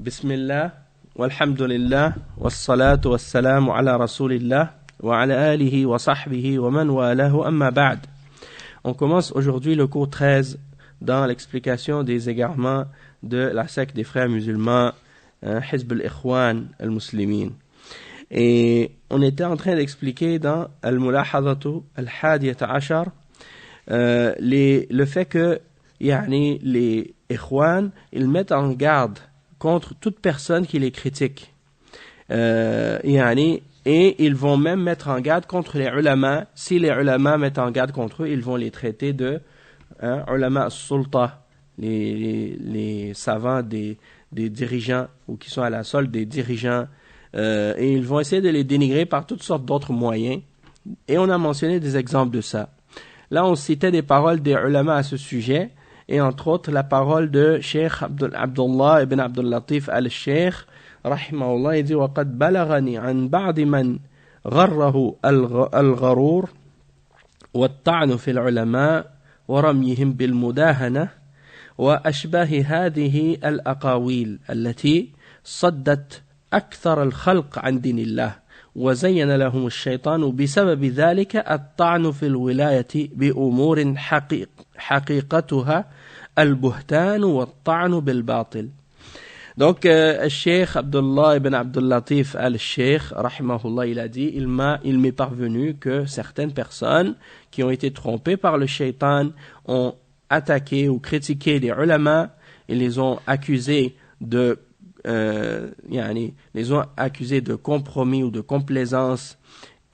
Bismillah, walhamdulillah, wassalatu wassalamu ala rasulillah, wa ala alihi wa sahbihi wa man walahu amma ba'd. On commence aujourd'hui le cours 13 dans l'explication des égarements de la secte des frères musulmans, Hizb al-Ikhwan al-Muslimin. Et on était en train d'expliquer dans Al-Mulahadatu al-Hadiyata Ashar le fait que les Ikhwan, ils mettent en garde contre toute personne qui les critique. Et ils vont même mettre en garde contre les ulama. Si les ulama mettent en garde contre eux, ils vont les traiter de ulama as-sulta, les savants des dirigeants, ou qui sont à la solde des dirigeants. Et ils vont essayer de les dénigrer par toutes sortes d'autres moyens. Et on a mentionné des exemples de ça. Là, on citait des paroles des ulama à ce sujet. Et entre autres, la parole de Cheikh Abdullah ibn Abdul Latif al-Sheikh, rahimahullah, il dit وَقَدْ بَلَغَنِي عَنْ بَعْضِ مَنْ غَرَّهُ الْغَرُورُ وَالطَّعْنُ فِي الْعُلَمَاءِ وَرَمْيِهِمْ بِالْمُدَاهَنَةِ وَأَشْبَهِ هَذِهِ الْأَقَاوِيلِ التي صدت أكثر الخلق عن دين الله وزين لهم الشيطان بسبب ذلك الطعن في الولاية بأمور حقيقتها البهتان والطعن بالباطل. Donc, Cheikh Abdullah ibn Abdul Latif al-Sheikh, rahimahullah, il a dit, il m'est parvenu que certaines personnes qui ont été trompées par le shaitan ont attaqué ou critiqué les ulama et les ont accusés de compromis ou de complaisance,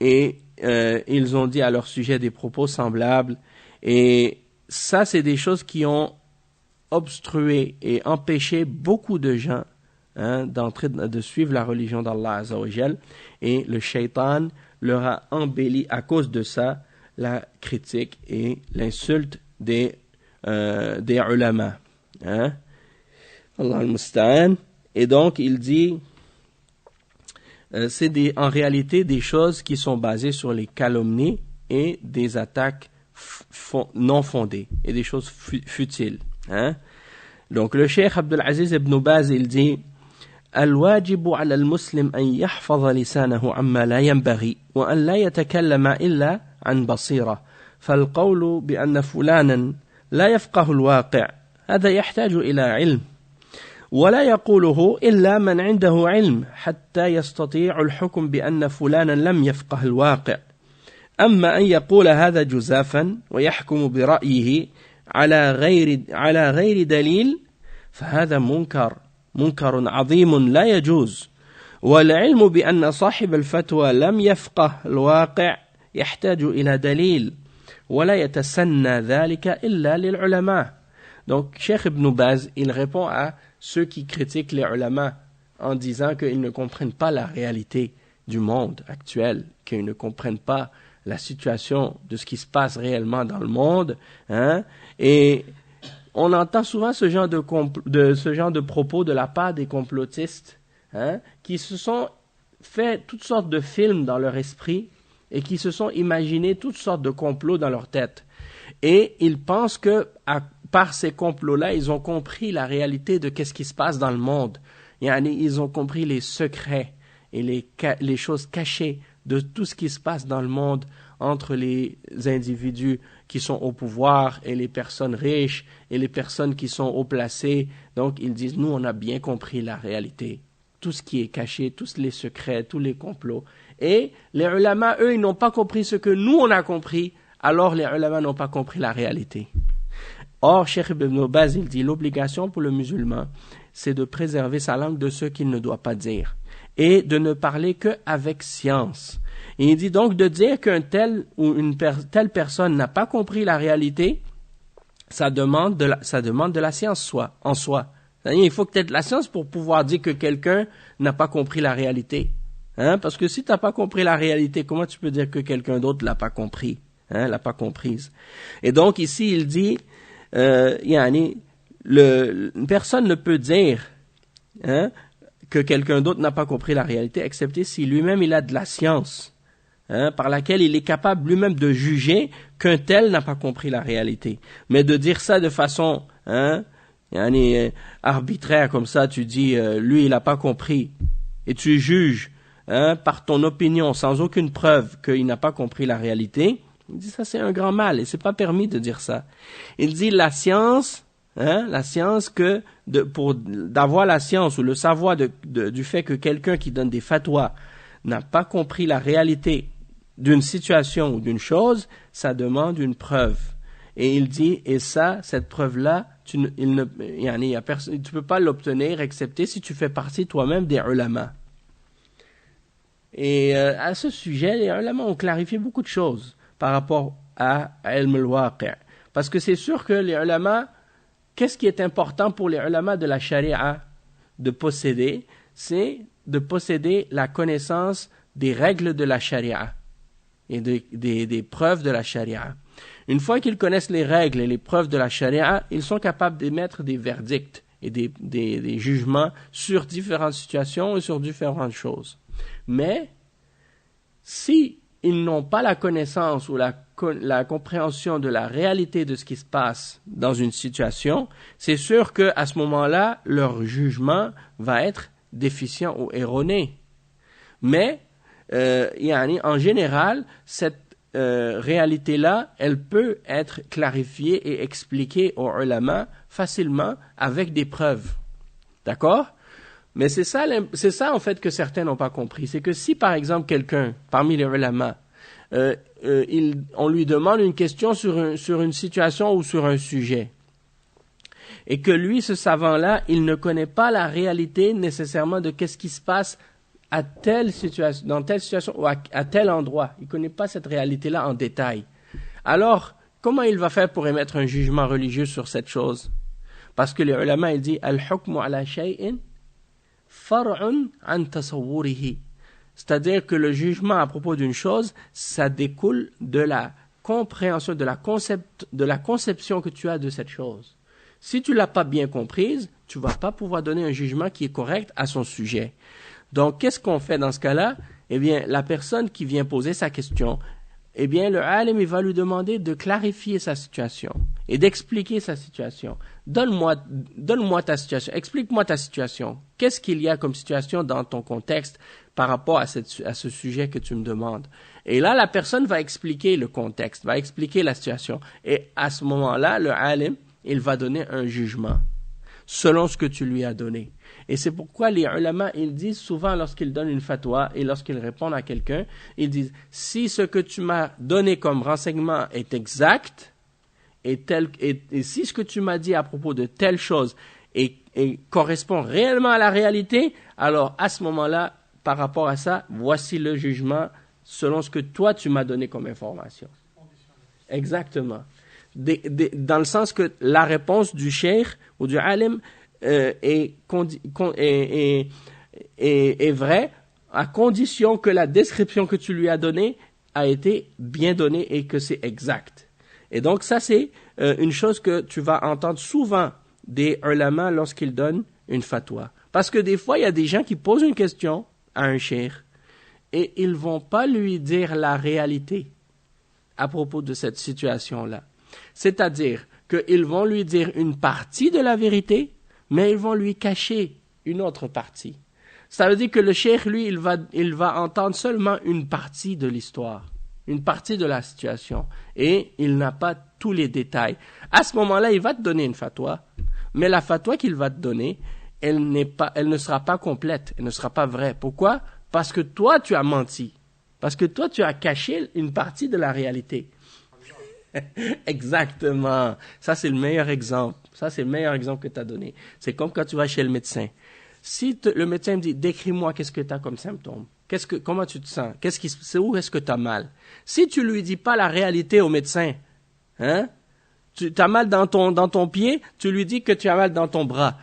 et ils ont dit à leur sujet des propos semblables. Et ça, c'est des choses qui ont obstrué et empêché beaucoup de gens de suivre la religion d'Allah Azza wa Jal, et le shaitan leur a embelli à cause de ça la critique et l'insulte des ulama. Allah al-Musta'an. Et donc, il dit, c'est en réalité des choses qui sont basées sur les calomnies et des attaques non fondées et des choses futiles. Donc, le Cheikh Abdul Aziz ibn Baz, il dit, الواجب على المسلم أن يحفظ لسانه عما لا ينبغي وأن لا يتكلم إلا عن بصيرة فالقول بأن فلانا لا يفقه الواقع هذا يحتاج إلى علم ولا يقوله إلا من عنده علم حتى يستطيع الحكم بأن فلانا لم يفقه الواقع أما أن يقول هذا جزافا ويحكم برأيه على غير دليل فهذا منكر عظيم لا يجوز والعلم بأن صاحب الفتوى لم يفقه الواقع يحتاج إلى دليل ولا يتسنى ذلك إلا للعلماء. Donc, Cheikh Ibn Baz, il répond à ceux qui critiquent les ulama en disant qu'ils ne comprennent pas la réalité du monde actuel, qu'ils ne comprennent pas la situation de ce qui se passe réellement dans le monde. Et on entend souvent ce genre de propos de la part des complotistes qui se sont fait toutes sortes de films dans leur esprit et qui se sont imaginés toutes sortes de complots dans leur tête. Et ils pensent que par ces complots-là, ils ont compris la réalité de qu'est-ce qui se passe dans le monde. Ils ont compris les secrets et les choses cachées de tout ce qui se passe dans le monde entre les individus qui sont au pouvoir et les personnes riches et les personnes qui sont haut placées. Donc, ils disent, nous, on a bien compris la réalité. Tout ce qui est caché, tous les secrets, tous les complots. Et les ulama, eux, ils n'ont pas compris ce que nous, on a compris. Alors, les ulama n'ont pas compris la réalité. Or, Cheikh Ibn Baz, il dit, l'obligation pour le musulman, c'est de préserver sa langue de ce qu'il ne doit pas dire et de ne parler qu'avec science. Et il dit donc de dire qu'un tel ou telle personne n'a pas compris la réalité, ça demande de la science en soi. C'est-à-dire, il faut que tu aies de la science pour pouvoir dire que quelqu'un n'a pas compris la réalité. Parce que si tu n'as pas compris la réalité, comment tu peux dire que quelqu'un d'autre l'a pas compris, l'a pas comprise? Et donc ici, il dit, une personne ne peut dire que quelqu'un d'autre n'a pas compris la réalité, excepté si lui-même il a de la science par laquelle il est capable lui-même de juger qu'un tel n'a pas compris la réalité. Mais de dire ça de façon arbitraire comme ça, tu dis, lui, il n'a pas compris. Et tu juges par ton opinion, sans aucune preuve qu'il n'a pas compris la réalité. Il dit, ça c'est un grand mal, et c'est pas permis de dire ça. Il dit, la science, pour d'avoir la science ou le savoir du fait que quelqu'un qui donne des fatwas n'a pas compris la réalité d'une situation ou d'une chose, ça demande une preuve. Et il dit, et ça, cette preuve-là, tu peux pas l'obtenir excepté si tu fais partie toi-même des ulama. Et à ce sujet, les ulama ont clarifié beaucoup de choses par rapport à ilm al-waqi'. Parce que c'est sûr que les ulama, qu'est-ce qui est important pour les ulama de la charia de posséder? C'est de posséder la connaissance des règles de la charia et des preuves de la charia. Une fois qu'ils connaissent les règles et les preuves de la charia, ils sont capables d'émettre des verdicts et des jugements sur différentes situations et sur différentes choses. Mais si ils n'ont pas la connaissance ou la compréhension de la réalité de ce qui se passe dans une situation, c'est sûr qu'à ce moment-là, leur jugement va être déficient ou erroné. Mais, en général, cette réalité-là, elle peut être clarifiée et expliquée aux ulama facilement avec des preuves. D'accord? Mais c'est ça en fait que certains n'ont pas compris. C'est que si par exemple quelqu'un, parmi les ulama, on lui demande une question sur une situation ou sur un sujet, et que lui, ce savant-là, il ne connaît pas la réalité nécessairement de qu'est-ce qui se passe à telle situation, dans telle situation ou à tel endroit. Il ne connaît pas cette réalité-là en détail. Alors, comment il va faire pour émettre un jugement religieux sur cette chose? Parce que les ulama, ils disent « Al-hukmu ala shay'in far'un an tasawwurihi ». C'est-à-dire que le jugement à propos d'une chose, ça découle de la compréhension, de la conception que tu as de cette chose. Si tu ne l'as pas bien comprise, tu ne vas pas pouvoir donner un jugement qui est correct à son sujet. Donc, qu'est-ce qu'on fait dans ce cas-là? Eh bien, la personne qui vient poser sa question, eh bien, le alim, il va lui demander de clarifier sa situation et d'expliquer sa situation. Donne-moi ta situation, explique-moi ta situation. Qu'est-ce qu'il y a comme situation dans ton contexte par rapport à ce sujet que tu me demandes? Et là, la personne va expliquer le contexte, va expliquer la situation. Et à ce moment-là, le alim, il va donner un jugement selon ce que tu lui as donné. Et c'est pourquoi les ulama, ils disent souvent lorsqu'ils donnent une fatwa et lorsqu'ils répondent à quelqu'un, ils disent, si ce que tu m'as donné comme renseignement est exact, et si ce que tu m'as dit à propos de telle chose et correspond réellement à la réalité, alors à ce moment-là, par rapport à ça, voici le jugement selon ce que toi tu m'as donné comme information. Exactement. Dans le sens que la réponse du cheikh ou du alim est vraie à condition que la description que tu lui as donnée a été bien donnée et que c'est exact. Et donc ça c'est une chose que tu vas entendre souvent des ulama lorsqu'ils donnent une fatwa. Parce que des fois il y a des gens qui posent une question à un cheikh et ils vont pas lui dire la réalité à propos de cette situation-là. C'est-à-dire qu'ils vont lui dire une partie de la vérité, mais ils vont lui cacher une autre partie. Ça veut dire que le cheikh, lui, il va entendre seulement une partie de l'histoire, une partie de la situation, et il n'a pas tous les détails. À ce moment-là, il va te donner une fatwa, mais la fatwa qu'il va te donner, elle ne sera pas complète, elle ne sera pas vraie. Pourquoi? Parce que toi, tu as menti. Parce que toi, tu as caché une partie de la réalité. Exactement. Ça, c'est le meilleur exemple. Ça, c'est le meilleur exemple que tu as donné. C'est comme quand tu vas chez le médecin. Si le médecin me dit, décris-moi qu'est-ce que tu as comme symptôme. Comment tu te sens? Où est-ce que tu as mal? Si tu lui dis pas la réalité au médecin, tu as mal dans ton pied, tu lui dis que tu as mal dans ton bras.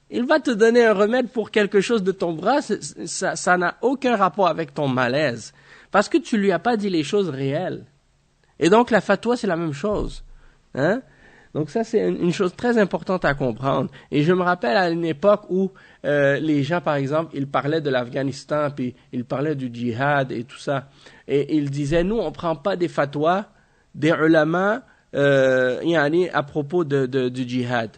Il va te donner un remède pour quelque chose de ton bras, ça n'a aucun rapport avec ton malaise. Parce que tu lui as pas dit les choses réelles. Et donc, la fatwa, c'est la même chose. Donc, ça, c'est une chose très importante à comprendre. Et je me rappelle à une époque où les gens, par exemple, ils parlaient de l'Afghanistan, puis ils parlaient du djihad et tout ça. Et ils disaient, nous, on prend pas des fatwas des ulama à propos du djihad.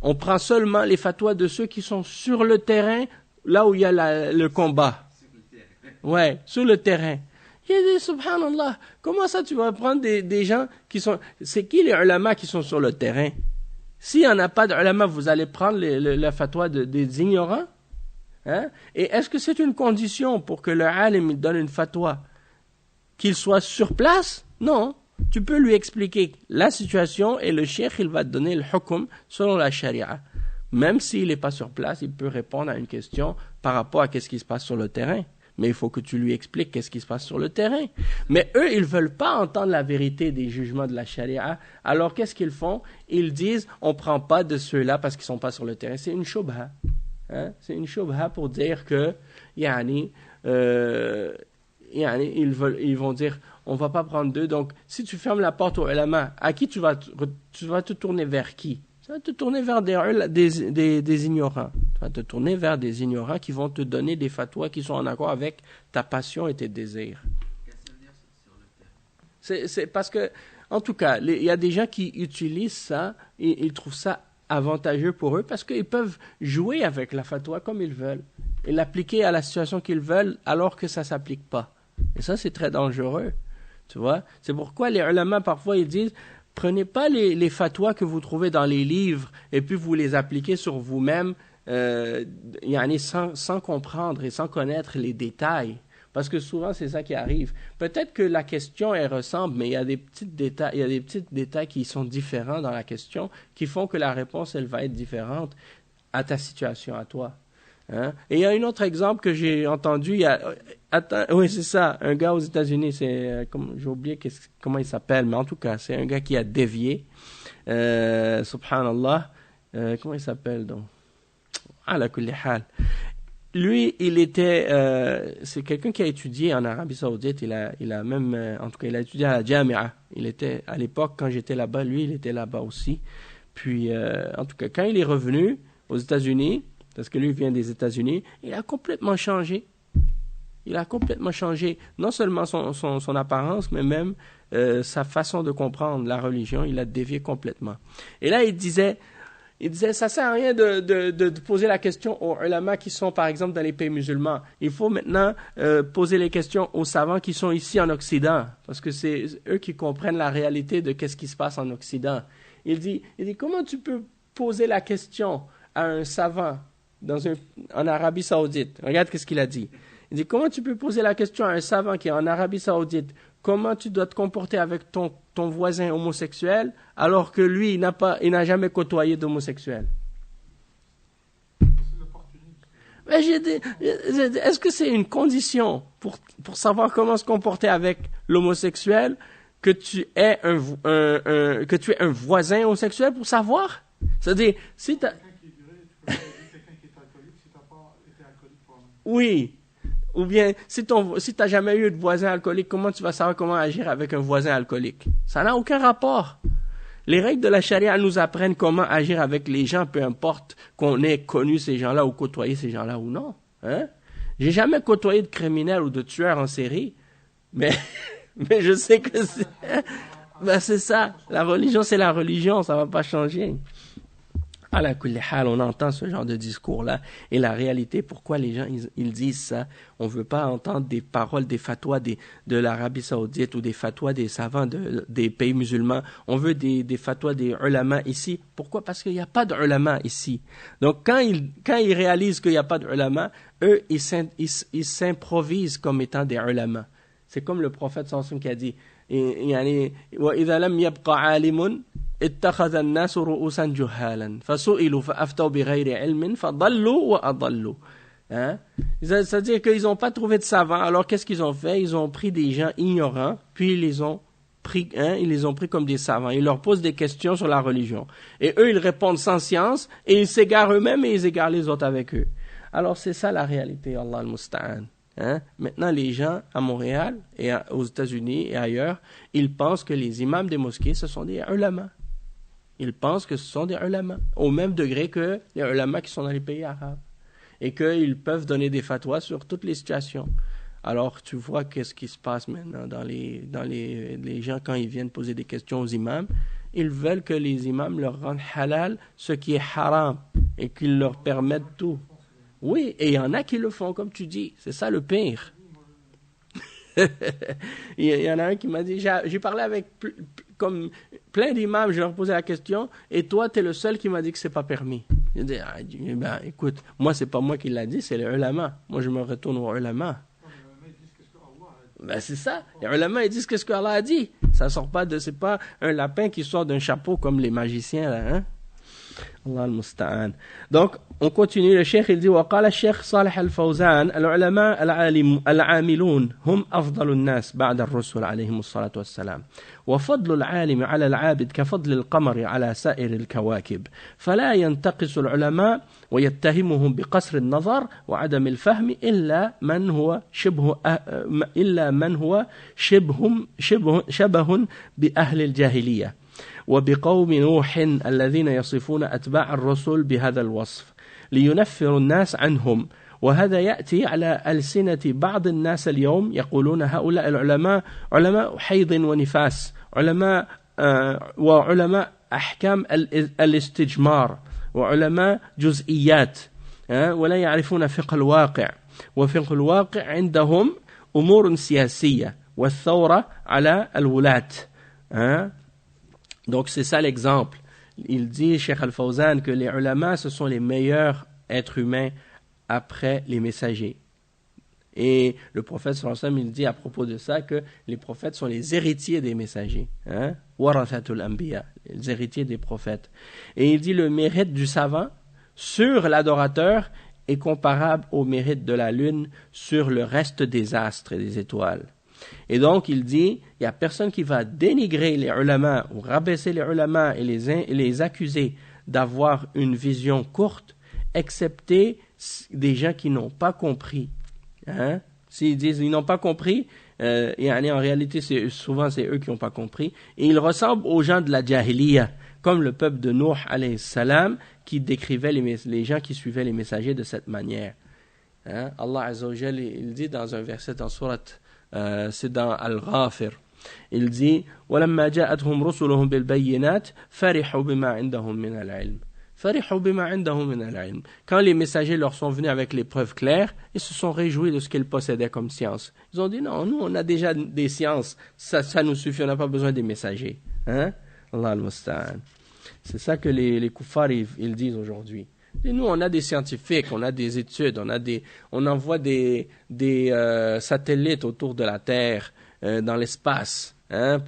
On prend seulement les fatwas de ceux qui sont sur le terrain, là où il y a le combat. Ouais, sur le terrain. Il a dit, subhanallah, comment ça tu vas prendre des gens qui sont... C'est qui les ulama qui sont sur le terrain? S'il n'y en a pas d'ulama, vous allez prendre la fatwa des ignorants? Hein? Et est-ce que c'est une condition pour que le alim donne une fatwa qu'il soit sur place? Non. Tu peux lui expliquer la situation et le cheikh, il va te donner le hukm selon la sharia. Même s'il n'est pas sur place, il peut répondre à une question par rapport à ce qui se passe sur le terrain. Mais il faut que tu lui expliques qu'est-ce qui se passe sur le terrain. Mais eux, ils ne veulent pas entendre la vérité des jugements de la charia. Alors, qu'est-ce qu'ils font? Ils disent, on ne prend pas de ceux-là parce qu'ils ne sont pas sur le terrain. C'est une shubha. Hein? C'est une shubha pour dire que, ils vont dire, on ne va pas prendre d'eux. Donc, si tu fermes la porte aux ulama, à qui tu vas te tourner vers qui? Tu vas te tourner vers des ignorants. Tu vas te tourner vers des ignorants qui vont te donner des fatwas qui sont en accord avec ta passion et tes désirs. C'est parce que, en tout cas, il y a des gens qui utilisent ça et ils trouvent ça avantageux pour eux parce qu'ils peuvent jouer avec la fatwa comme ils veulent et l'appliquer à la situation qu'ils veulent alors que ça ne s'applique pas. Et ça, c'est très dangereux. Tu vois? C'est pourquoi les ulama, parfois, ils disent... Prenez pas les fatwas que vous trouvez dans les livres et puis vous les appliquez sur vous-même sans comprendre et sans connaître les détails. Parce que souvent, c'est ça qui arrive. Peut-être que la question, elle ressemble, mais il y a des petits détails qui sont différents dans la question qui font que la réponse, elle va être différente à ta situation, à toi. Hein? Et il y a un autre exemple que j'ai entendu, oui, c'est ça, un gars aux États-Unis, j'ai oublié comment il s'appelle, mais en tout cas, c'est un gars qui a dévié, subhanallah, comment il s'appelle donc? Ala kulli hal. Lui, c'est quelqu'un qui a étudié en Arabie Saoudite, il a même, en tout cas, il a étudié à la Jamia. Il était, à l'époque, quand j'étais là-bas, lui, il était là-bas aussi. Puis, en tout cas, quand il est revenu aux États-Unis, parce que lui vient des États-Unis, il a complètement changé. Il a complètement changé, non seulement son apparence, mais même sa façon de comprendre la religion, il a dévié complètement. Et là, il disait, ça sert à rien de poser la question aux ulama qui sont, par exemple, dans les pays musulmans. Il faut maintenant poser les questions aux savants qui sont ici en Occident, parce que c'est eux qui comprennent la réalité de qu'est-ce qui se passe en Occident. Il dit, comment tu peux poser la question à un savant en Arabie Saoudite? Regarde ce qu'il a dit. Il dit, comment tu peux poser la question à un savant qui est en Arabie Saoudite, comment tu dois te comporter avec ton voisin homosexuel, alors que lui, il n'a jamais côtoyé d'homosexuel? Mais j'ai dit, est-ce que c'est une condition pour savoir comment se comporter avec l'homosexuel que tu es un voisin homosexuel pour savoir? C'est-à-dire, si tu as... Oui. Ou bien, si tu n'as jamais eu de voisin alcoolique, comment tu vas savoir comment agir avec un voisin alcoolique? Ça n'a aucun rapport. Les règles de la charia nous apprennent comment agir avec les gens, peu importe qu'on ait connu ces gens-là ou côtoyé ces gens-là ou non. Hein? J'ai jamais côtoyé de criminels ou de tueurs en série, mais je sais que c'est ça. La religion, c'est la religion, ça va pas changer. Ala kulli hal, on entend ce genre de discours-là. Et la réalité, pourquoi les gens ils disent ça? On ne veut pas entendre des paroles, des fatwas de l'Arabie Saoudite ou des fatwas des savants des pays musulmans. On veut des fatwas des ulama ici. Pourquoi? Parce qu'il n'y a pas d'ulama ici. Donc, quand ils réalisent qu'il n'y a pas d'ulama, eux, ils s'improvisent comme étant des ulama. C'est comme le prophète sallallahu qui a dit, وَإِذَا لَمْ يَبْقَ عَالِمٌ اتخذ الناس رؤوسا جهالا فسئلوا فأفتوا بغير علم فضلوا وأضلوا. Hein? C'est-à-dire qu'ils n'ont pas trouvé de savants. Alors qu'est-ce qu'ils ont fait? Ils ont pris des gens ignorants, puis ils les ont pris comme des savants. Ils leur posent des questions sur la religion. Et eux, ils répondent sans science, et ils s'égarent eux-mêmes et ils égarent les autres avec eux. Alors c'est ça la réalité, Allah al-Musta'an. Hein? Maintenant, les gens à Montréal et aux États-Unis et ailleurs, ils pensent que les imams des mosquées, ce sont des ulama. Ils pensent que ce sont des ulama, au même degré que les ulama qui sont dans les pays arabes. Et qu'ils peuvent donner des fatwas sur toutes les situations. Alors, tu vois qu'est-ce qui se passe maintenant dans les gens quand ils viennent poser des questions aux imams. ils veulent que les imams leur rendent halal ce qui est haram et qu'ils leur permettent tout. Oui, et il y en a qui le font, comme tu dis. C'est ça le pire. Il y en a un qui m'a dit, j'ai parlé avec comme plein d'imams, je leur posais la question, et toi, tu es le seul qui m'a dit que c'est pas permis. J'ai dit, ben, écoute, moi, c'est pas moi qui l'a dit, c'est les ulama. Moi, je me retourne aux ulama. Ben, c'est ça. Les ulama, ils disent qu'est-ce que Allah a dit. Ça sort pas de, c'est pas un lapin qui sort d'un chapeau comme les magiciens, là, hein. Allah al-Musta'an. Donc, on continue. Le cheikh, il dit, وقال الشيخ صالح الفوزان العلماء العاملون هم أفضل الناس بعد الرسل عليهم الصلاة والسلام وفضل العالم على العابد كفضل القمر على سائر الكواكب فلا ينتقص العلماء ويتهمهم بقصر النظر وعدم الفهم إلا من هو شبه بأهل الجاهلية وبقوم نوح الذين يصفون أتباع الرسل بهذا الوصف لينفر الناس عنهم وهذا يأتي على ألسنة بعض الناس اليوم يقولون هؤلاء العلماء علماء حيض ونفاس وعلماء أحكام الاستجمار وعلماء جزئيات ولا يعرفون فقه الواقع وفقه الواقع عندهم أمور سياسية والثورة على الولاة. Donc c'est ça l'exemple. Il dit, Cheikh Al-Fawzan, que les ulama, ce sont les meilleurs êtres humains après les messagers. Et le prophète sallallahu alayhi wa sallam, il dit à propos de ça que les prophètes sont les héritiers des messagers. Warathatul anbiya, les héritiers des prophètes. Et il dit le mérite du savant sur l'adorateur est comparable au mérite de la lune sur le reste des astres et des étoiles. Et donc, il dit, il n'y a personne qui va dénigrer les ulama ou rabaisser les ulama et les accuser d'avoir une vision courte, excepté des gens qui n'ont pas compris. S'ils disent ils n'ont pas compris, en réalité, souvent c'est eux qui n'ont pas compris. Et ils ressemblent aux gens de la Jahiliya, comme le peuple de Nuh, alayhi salam, qui décrivait les gens qui suivaient les messagers de cette manière. Allah Azza wa Jal, il dit dans un verset dans sourate c'est dans Al-Ghafir. Il dit وَلَمَّا جَاءَتْهُمْ رُسُلُهُمْ بِالْبَيِّنَاتِ فَرِحُوا بِمَا عِنْدَهُمْ مِنَ الْعِلْمِ فَرِحُوا بِمَا عِنْدَهُمْ مِنَ الْعِلْمِ. Quand les messagers leur sont venus avec les preuves claires, ils se sont réjouis de ce qu'ils possédaient comme science. Ils ont dit non, nous on a déjà des sciences, ça nous suffit, on n'a pas besoin des messagers. Allah al-Musta'an. C'est ça que les kuffars ils disent aujourd'hui. Et nous, on a des scientifiques, on a des études, on envoie des satellites autour de la Terre, dans l'espace,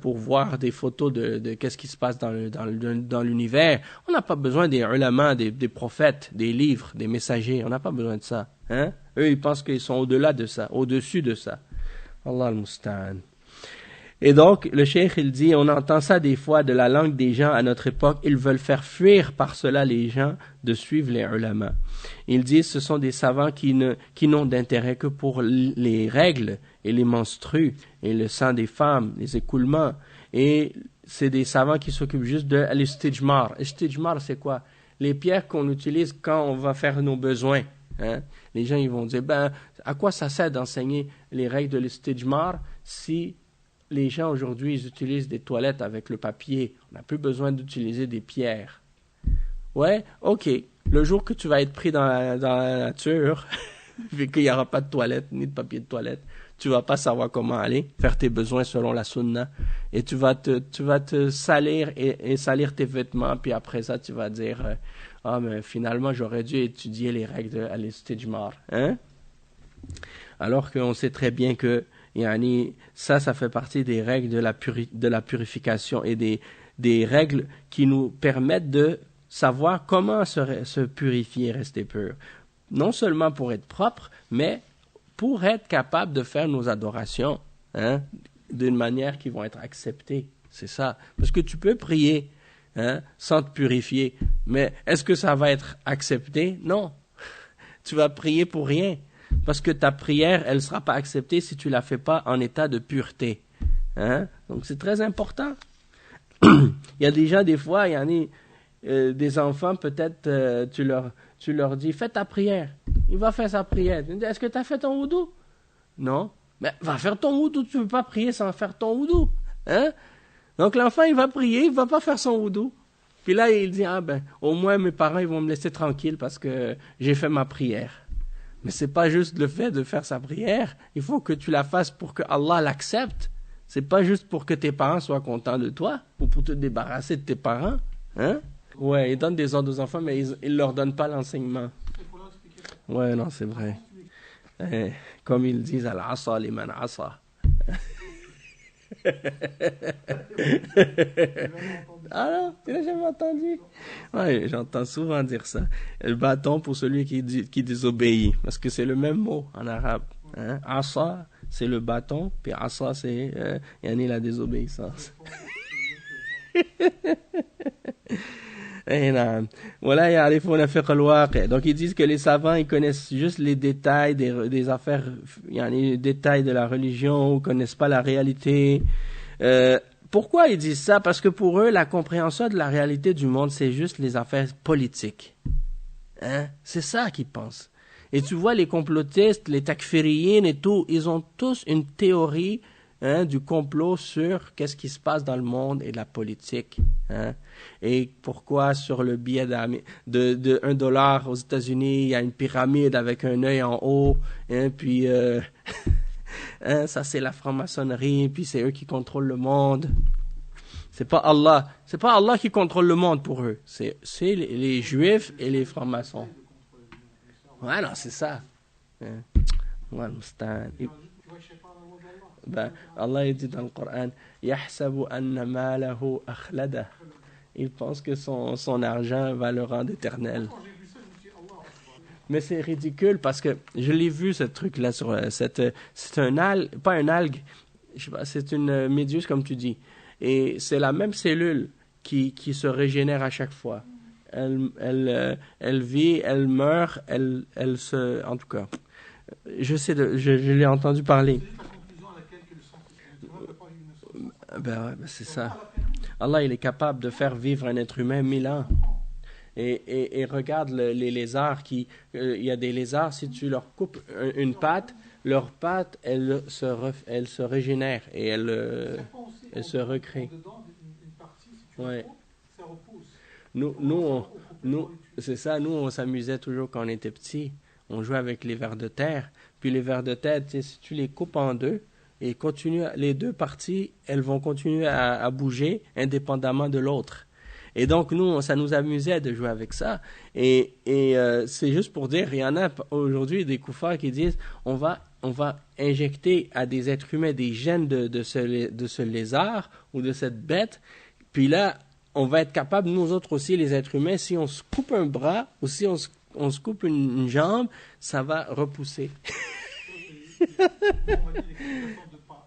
pour voir des photos de qu'est-ce qui se passe dans l'univers. On n'a pas besoin des ulama, des prophètes, des livres, des messagers. On n'a pas besoin de ça. Eux, ils pensent qu'ils sont au-delà de ça, au-dessus de ça. Allah al-Musta'an. Et donc, le cheikh, il dit, on entend ça des fois de la langue des gens à notre époque, ils veulent faire fuir par cela les gens de suivre les ulama. Il dit, ce sont des savants qui n'ont d'intérêt que pour les règles et les menstrues et le sang des femmes, les écoulements. Et c'est des savants qui s'occupent juste de l'istijmar. L'istijmar, c'est quoi? Les pierres qu'on utilise quand on va faire nos besoins. Les gens, ils vont dire, à quoi ça sert d'enseigner les règles de l'istijmar si les gens aujourd'hui, ils utilisent des toilettes avec le papier. On n'a plus besoin d'utiliser des pierres. Ouais, ok. Le jour que tu vas être pris dans la nature, vu qu'il n'y aura pas de toilette, ni de papier de toilette, tu vas pas savoir comment aller, faire tes besoins selon la sunna. Et tu vas te salir et salir tes vêtements, puis après ça, tu vas dire, mais finalement, j'aurais dû étudier les règles de al-istijmar. Alors qu'on sait très bien que ça fait partie des règles de la purification et des règles qui nous permettent de savoir comment se purifier et rester pur. Non seulement pour être propre, mais pour être capable de faire nos adorations d'une manière qui vont être acceptées. C'est ça. Parce que tu peux prier sans te purifier, mais est-ce que ça va être accepté? Non. Tu vas prier pour rien. Parce que ta prière, elle ne sera pas acceptée si tu ne la fais pas en état de pureté. Donc c'est très important. Il y a des gens, des fois, il y en a des enfants, peut-être, tu leur dis, fais ta prière. Il va faire sa prière. Tu dis, est-ce que tu as fait ton wudu? Non. Mais va faire ton wudu. Tu ne peux pas prier sans faire ton wudu. Donc l'enfant, il va prier, il va pas faire son wudu. Puis là, il dit, ah ben, au moins mes parents, ils vont me laisser tranquille parce que j'ai fait ma prière. Mais c'est pas juste le fait de faire sa prière. Il faut que tu la fasses pour que Allah l'accepte. C'est pas juste pour que tes parents soient contents de toi ou pour te débarrasser de tes parents. Hein? Ouais, ils donnent des ordres aux enfants, mais ils leur donnent pas l'enseignement. Ouais, non, c'est vrai. Comme ils disent, al-asa liman asa. Ah non, tu l'as jamais entendu? Ouais, j'entends souvent dire ça. Le bâton pour celui qui désobéit. Parce que c'est le même mot en arabe. Hein? Asa, c'est le bâton, puis asa, c'est yani la désobéissance. Donc ils disent que les savants ils connaissent juste les détails des affaires, les détails de la religion, ils connaissent pas la réalité. Pourquoi ils disent ça? Parce que pour eux, la compréhension de la réalité du monde, c'est juste les affaires politiques. Hein? C'est ça qu'ils pensent. Et tu vois, les complotistes, les takfiriyin et tout, ils ont tous une théorie du complot sur qu'est-ce qui se passe dans le monde et de la politique. Hein? Et pourquoi sur le billet de $1 aux États-Unis, il y a une pyramide avec un œil en haut, hein? Puis hein, ça c'est la franc-maçonnerie, puis c'est eux qui contrôlent le monde. C'est pas Allah qui contrôle le monde pour eux. C'est les juifs et les francs-maçons. Ouais, non, c'est ça. Hein? Ouais, ben, Allah dit dans le Coran, يَحْسَبُ أَنَّ مَالَهُ أَخْلَدَهُ. Il pense que son argent va le rendre éternel. Mais c'est ridicule parce que je l'ai vu ce truc-là sur c'est un algue, pas un algue, je sais pas, c'est une méduse comme tu dis. Et c'est la même cellule qui se régénère à chaque fois. Elle vit, elle meurt, elle se, en tout cas, je l'ai entendu parler. Ben c'est ça. Allah, il est capable de faire vivre un être humain 1000 ans. Et regarde les lézards il y a des lézards, si tu leur coupes une patte, leur patte, elle se régénère et elle se recrée. Ouais. Nous, c'est ça, nous, on s'amusait toujours quand on était petits. On jouait avec les vers de terre. Puis les vers de terre, si tu les coupes en deux, et les deux parties, elles vont continuer à bouger indépendamment de l'autre. Et donc, nous, ça nous amusait de jouer avec ça. Et c'est juste pour dire, il y en a aujourd'hui des koufars qui disent, on va injecter à des êtres humains des gènes de ce lézard ou de cette bête. Puis là, on va être capable, nous autres aussi, les êtres humains, si on se coupe un bras ou si on se coupe une jambe, ça va repousser.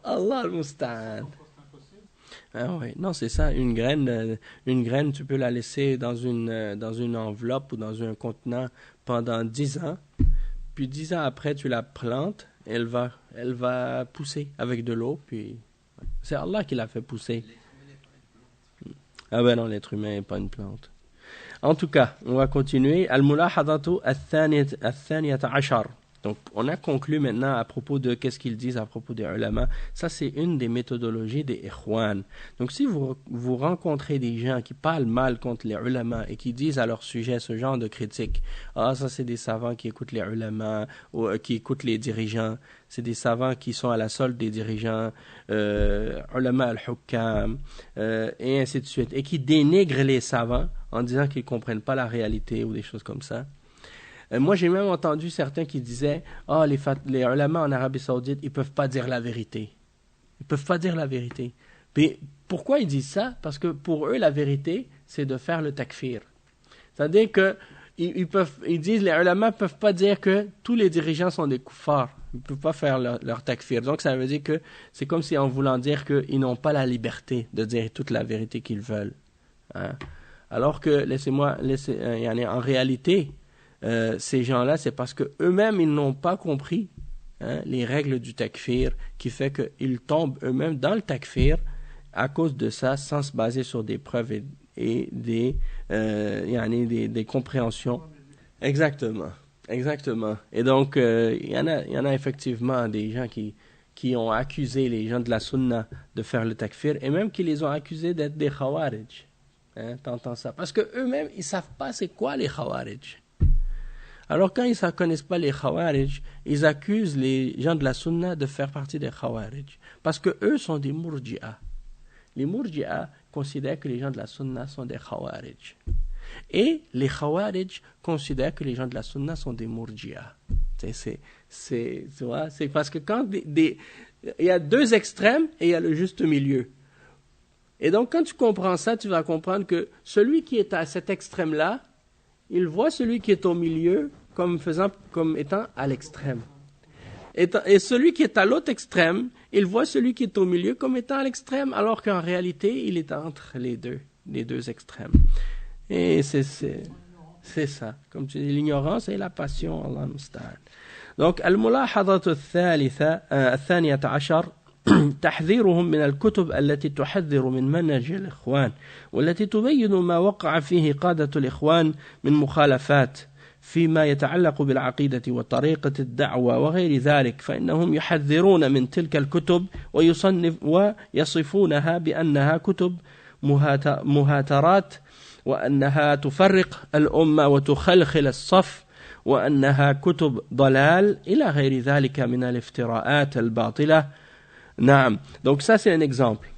Allah al-Musta'an. Ah oui, non, c'est ça, une graine, tu peux la laisser dans une enveloppe ou dans un contenant pendant 10 ans, puis 10 ans après, tu la plantes, elle va pousser avec de l'eau, puis c'est Allah qui l'a fait pousser. Ah ben non, l'être humain n'est pas une plante. En tout cas, on va continuer. Al-mulahadatu al-thaniyata ashar. Donc, on a conclu maintenant à propos de qu'est-ce qu'ils disent à propos des ulama. Ça, c'est une des méthodologies des ikhwan. Donc, si vous rencontrez des gens qui parlent mal contre les ulama et qui disent à leur sujet ce genre de critique, ah, ça, c'est des savants qui écoutent les ulama ou qui écoutent les dirigeants. C'est des savants qui sont à la solde des dirigeants, ulama al-hukam, et ainsi de suite. Et qui dénigrent les savants en disant qu'ils ne comprennent pas la réalité ou des choses comme ça. Moi, j'ai même entendu certains qui disaient « Ah, les ulama en Arabie Saoudite, ils ne peuvent pas dire la vérité. Ils ne peuvent pas dire la vérité. » Puis, pourquoi ils disent ça? Parce que pour eux, la vérité, c'est de faire le takfir. C'est-à-dire que ils disent les ulama ne peuvent pas dire que tous les dirigeants sont des koufars. Ils ne peuvent pas faire leur takfir. Donc, ça veut dire que c'est comme si en voulant dire qu'ils n'ont pas la liberté de dire toute la vérité qu'ils veulent. Hein? Alors que, en réalité, ces gens-là, c'est parce qu'eux-mêmes, ils n'ont pas compris les règles du takfir, qui fait qu'ils tombent eux-mêmes dans le takfir à cause de ça, sans se baser sur des preuves et des compréhensions. Exactement. Et donc, il y en a effectivement des gens qui qui ont accusé les gens de la sunna de faire le takfir, et même qui les ont accusés d'être des khawarij. Hein, t'entends ça? Parce que eux-mêmes, ils savent pas c'est quoi les khawarij. Alors quand ils ne connaissent pas les khawarij, ils accusent les gens de la sunna de faire partie des khawarij. Parce que eux sont des murji'a. Les murji'a considèrent que les gens de la sunna sont des khawarij. Et les khawarij considèrent que les gens de la sunna sont des murji'a. Tu vois, c'est parce que quand il y a deux extrêmes et il y a le juste milieu. Et donc quand tu comprends ça, tu vas comprendre que celui qui est à cet extrême-là, il voit celui qui est au milieu comme étant à l'extrême. Et celui qui est à l'autre extrême, il voit celui qui est au milieu comme étant à l'extrême, alors qu'en réalité, il est entre les deux extrêmes. Et c'est ça. Comme tu dis, l'ignorance et la passion, Allah musta'an. Donc, الملاحظة الثانية عشر تحذيرهم من الكتب التي تحذر من منهج الإخوان والتي تبين ما وقع فيه قادة الإخوان من مخالفات فيما يتعلق بالعقيدة وطريقة الدعوة وغير ذلك فإنهم يحذرون من تلك الكتب ويصفونها بأنها كتب مهاترات وأنها تفرق الأمة وتخلخل الصف وأنها كتب ضلال إلى غير ذلك من الافتراءات الباطلة. نعم. Donc ça c'est un exemple.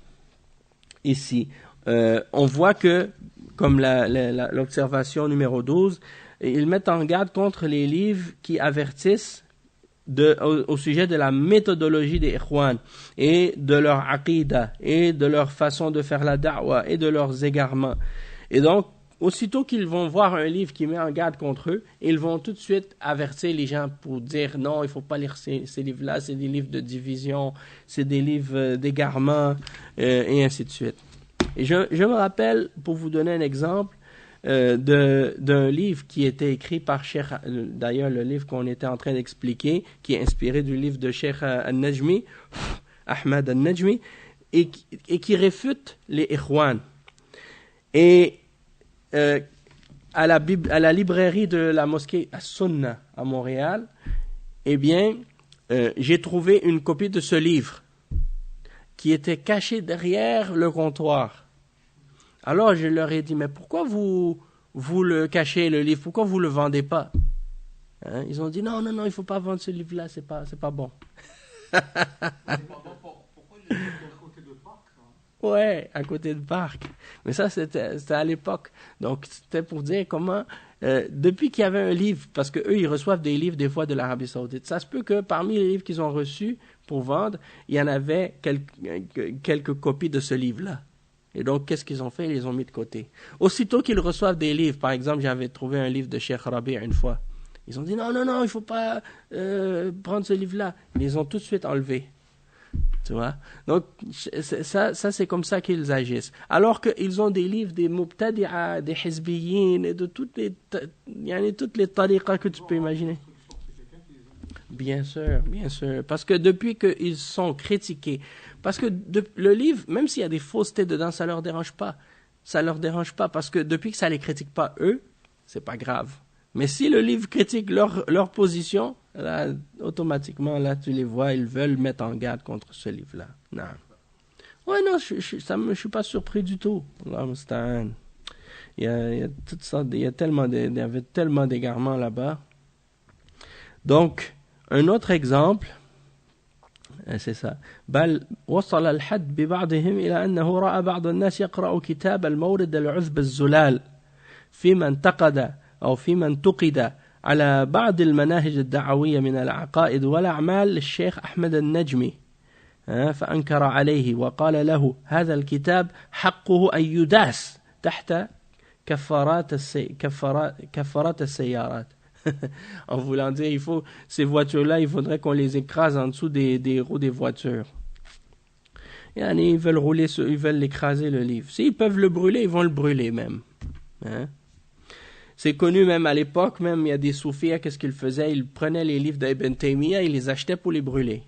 Ici, on voit que, comme l'observation numéro 12, ils mettent en garde contre les livres qui avertissent au sujet de la méthodologie des Ikhwan et de leur aqidah et de leur façon de faire la da'wah et de leurs égarements. Et donc, aussitôt qu'ils vont voir un livre qui met en garde contre eux, ils vont tout de suite avertir les gens pour dire non, il ne faut pas lire ces livres-là, c'est des livres de division, c'est des livres d'égarement, et ainsi de suite. Et je me rappelle, pour vous donner un exemple, d'un livre qui était écrit par Cheikh, d'ailleurs le livre qu'on était en train d'expliquer, qui est inspiré du livre de Cheikh al-Najmi, Ahmad al-Najmi, et qui réfute les Ikhwan. Et à la librairie de la mosquée As-Sunna à Montréal, eh bien, j'ai trouvé une copie de ce livre qui était cachée derrière le comptoir. Alors je leur ai dit, mais pourquoi vous le cachez, le livre? Pourquoi vous le vendez pas? Hein? Ils ont dit, non, il ne faut pas vendre ce livre-là, c'est pas bon. Pourquoi il est à côté de parc? Ouais, à côté de parc. Mais ça, c'était à l'époque. Donc, c'était pour dire comment, depuis qu'il y avait un livre, parce qu'eux, ils reçoivent des livres des fois de l'Arabie Saoudite. Ça se peut que parmi les livres qu'ils ont reçus pour vendre, il y en avait quelques copies de ce livre-là. Et donc, qu'est-ce qu'ils ont fait? Ils les ont mis de côté. Aussitôt qu'ils reçoivent des livres, par exemple, j'avais trouvé un livre de Cheikh Rabi' une fois. Ils ont dit, non, il ne faut pas prendre ce livre-là. Ils les ont tout de suite enlevés. Tu vois? Donc, ça c'est comme ça qu'ils agissent. Alors qu'ils ont des livres des Mubtadi'a, des Hizbiyin, et de toutes les tariqas que tu peux imaginer. Bien sûr. Parce que depuis qu'ils sont critiqués, parce que le livre, même s'il y a des faussetés dedans, ça leur dérange pas. Ça leur dérange pas parce que depuis que ça les critique pas eux, c'est pas grave. Mais si le livre critique leur position, là, automatiquement, là, tu les vois, ils veulent mettre en garde contre ce livre-là. Non. Ouais, non, je suis pas surpris du tout. Allah musta'an. Il y a toutes sortes, il y avait tellement d'égarements là-bas. Donc, un autre exemple, c'est ça. بل وصل الحد ببعضهم إلى أنه رأى بعض الناس يقرأ كتاب المورد العذب الزلال فيما انتقد على بعض المناهج الدعوية من العقائد والأعمال للشيخ أحمد النجمي فأنكر عليه وقال له هذا الكتاب حقه أن يداس تحت كفارات السيارات. En voulant dire, ces voitures-là, il faudrait qu'on les écrase en dessous des roues des voitures. Ils veulent l'écraser le livre. S'ils peuvent le brûler, ils vont le brûler même. Hein? C'est connu même à l'époque, même il y a des soufis, qu'est-ce qu'ils faisaient? Ils prenaient les livres d'Ibn Taymiyyah, ils les achetaient pour les brûler.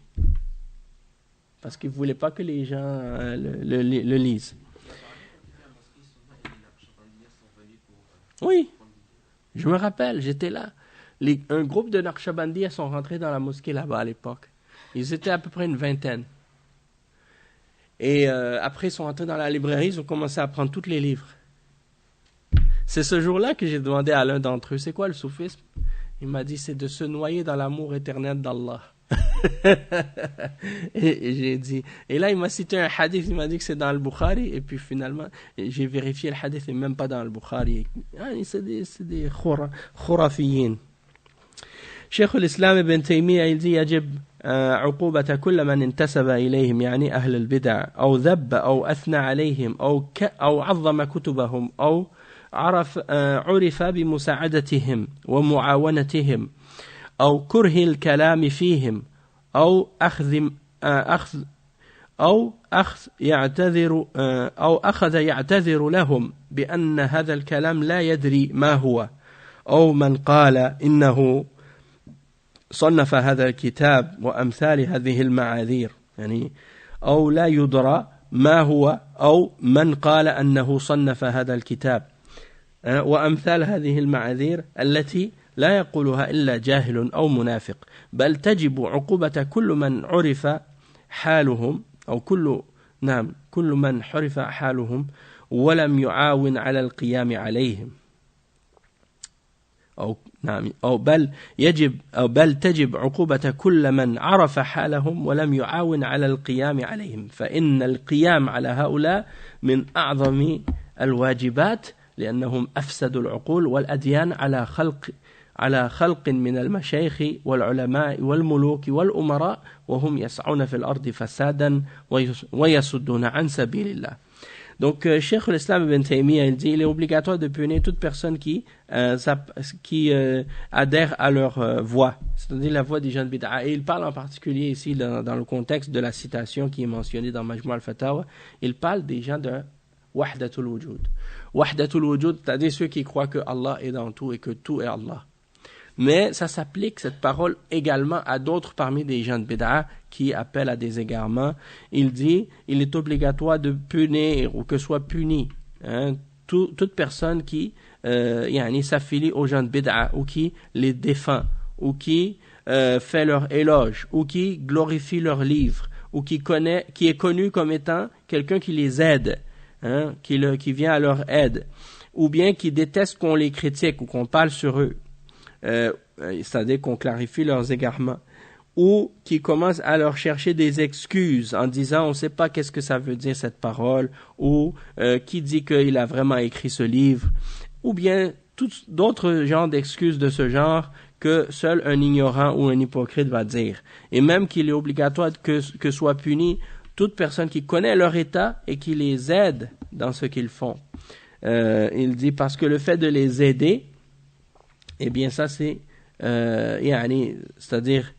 Parce qu'ils ne voulaient pas que les gens le lisent. Oui, je me rappelle, j'étais là. Un groupe de Naqshbandiya sont rentrés dans la mosquée là-bas à l'époque. Ils étaient à peu près une vingtaine. Et après, ils sont entrés dans la librairie, ils ont commencé à prendre tous les livres. C'est ce jour-là que j'ai demandé à l'un d'entre eux, c'est quoi le soufisme? Il m'a dit, c'est de se noyer dans l'amour éternel d'Allah. Et j'ai dit, et là il m'a cité un hadith, il m'a dit que c'est dans le Bukhari, et puis finalement j'ai vérifié le hadith, et même pas dans le Bukhari. C'est des khurafiyin. شيخ الإسلام ابن تيمية يجب عقوبة كل من انتسب إليهم يعني أهل البدع أو ذب أو أثنى عليهم أو عظم كتبهم أو عرف بمساعدتهم ومعاونتهم أو كره الكلام فيهم أو أخذ يعتذر لهم بأن هذا الكلام لا يدري ما هو أو من قال إنه صنف هذا الكتاب وأمثال هذه المعاذير يعني أو لا يدرى ما هو أو من قال أنه صنف هذا الكتاب وأمثال هذه المعاذير التي لا يقولها إلا جاهل أو منافق بل تجب عقوبة كل من عرف حالهم أو كل من عرف حالهم ولم يعاون على القيام عليهم بل تجب عقوبة كل من عرف حالهم ولم يعاون على القيام عليهم فإن القيام على هؤلاء من أعظم الواجبات لأنهم أفسدوا العقول والأديان على خلق من المشايخ والعلماء والملوك والأمراء وهم يسعون في الأرض فسادا ويصدون عن سبيل الله. Donc, Cheikh l'Islam Ibn Taymiyyah, il dit, il est obligatoire de punir toute personne qui adhère à leur voix, c'est-à-dire la voix des gens de bid'a. Et il parle en particulier ici, dans le contexte de la citation qui est mentionnée dans Majmou' al-Fatawa, il parle des gens de Wahdatul Wujud. Wahdatul Wujud, c'est-à-dire ceux qui croient que Allah est dans tout et que tout est Allah. Mais ça s'applique, cette parole, également à d'autres parmi des gens de bid'a qui appellent à des égarements. Il dit, il est obligatoire de punir ou que soit puni toute personne qui s'affilie aux gens de bid'a ou qui les défend ou qui fait leur éloge ou qui glorifie leurs livres ou qui est connu comme étant quelqu'un qui les aide, qui vient à leur aide, ou bien qui déteste qu'on les critique ou qu'on parle sur eux. C'est-à-dire qu'on clarifie leurs égarements, ou qui commencent à leur chercher des excuses en disant on ne sait pas qu'est-ce que ça veut dire cette parole, ou qui dit qu'il a vraiment écrit ce livre, ou bien d'autres genres d'excuses de ce genre que seul un ignorant ou un hypocrite va dire. Et même qu'il est obligatoire que soit puni toute personne qui connaît leur état et qui les aide dans ce qu'ils font. Il dit parce que le fait de les aider, eh bien ça c'est c'est-à-dire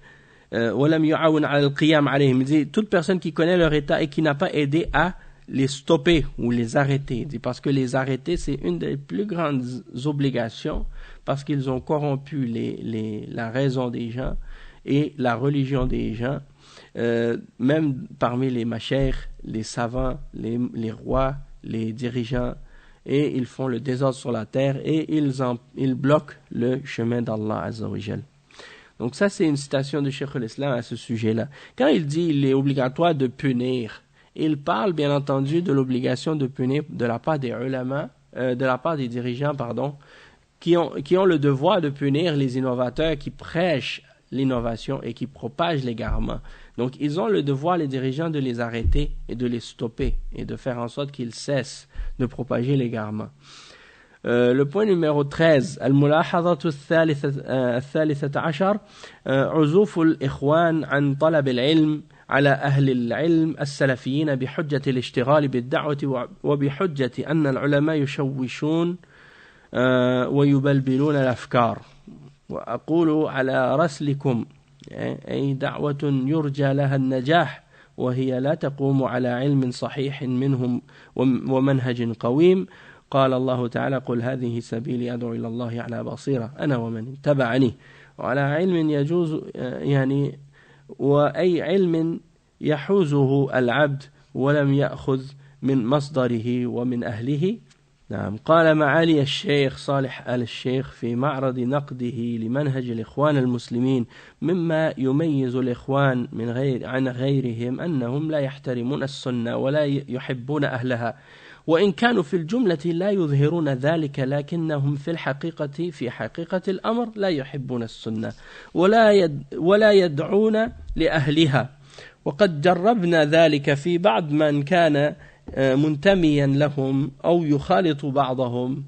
il dit toute personne qui connaît leur état et qui n'a pas aidé à les stopper ou les arrêter. Il dit parce que les arrêter c'est une des plus grandes obligations parce qu'ils ont corrompu la raison des gens et la religion des gens, même parmi les mashayikh, les savants, les rois, les dirigeants, et ils font le désordre sur la terre et ils bloquent le chemin d'Allah Azza wa Jal. Donc ça c'est une citation de Cheikh l'Islam à ce sujet-là. Quand il dit il est obligatoire de punir, il parle bien entendu de l'obligation de punir de la part des ulama, de la part des dirigeants qui ont le devoir de punir les innovateurs qui prêchent l'innovation et qui propagent l'égarement. Donc ils ont le devoir, les dirigeants, de les arrêter et de les stopper et de faire en sorte qu'ils cessent de propager l'égarement. Le point numéro 13, الملاحظة الثالثة عشر عزوف الإخوان عن طلب العلم على أهل العلم السلفيين بحجة الاشتغال بالدعوة وبحجة أن العلماء يشوشون ويبلبلون الأفكار. وأقول على رسلكم أي دعوة يرجى لها النجاح وهي لا تقوم على علم صحيح منهم ومنهج قويم. قال الله تعالى قل هذه سبيلي أدعو إلى الله على بصيرة أنا ومن اتبعني وعلى علم يجوز وأي علم يحوزه العبد ولم يأخذ من مصدره ومن أهله نعم قال معالي الشيخ صالح آل الشيخ في معرض نقده لمنهج الإخوان المسلمين مما يميز الإخوان من عن غيرهم أنهم لا يحترمون السنة ولا يحبون أهلها وإن كانوا في الجملة لا يظهرون ذلك لكنهم في حقيقة الأمر لا يحبون السنة ولا يدعون لأهلها وقد جربنا ذلك في بعض من كان منتميا لهم أو يخالط بعضهم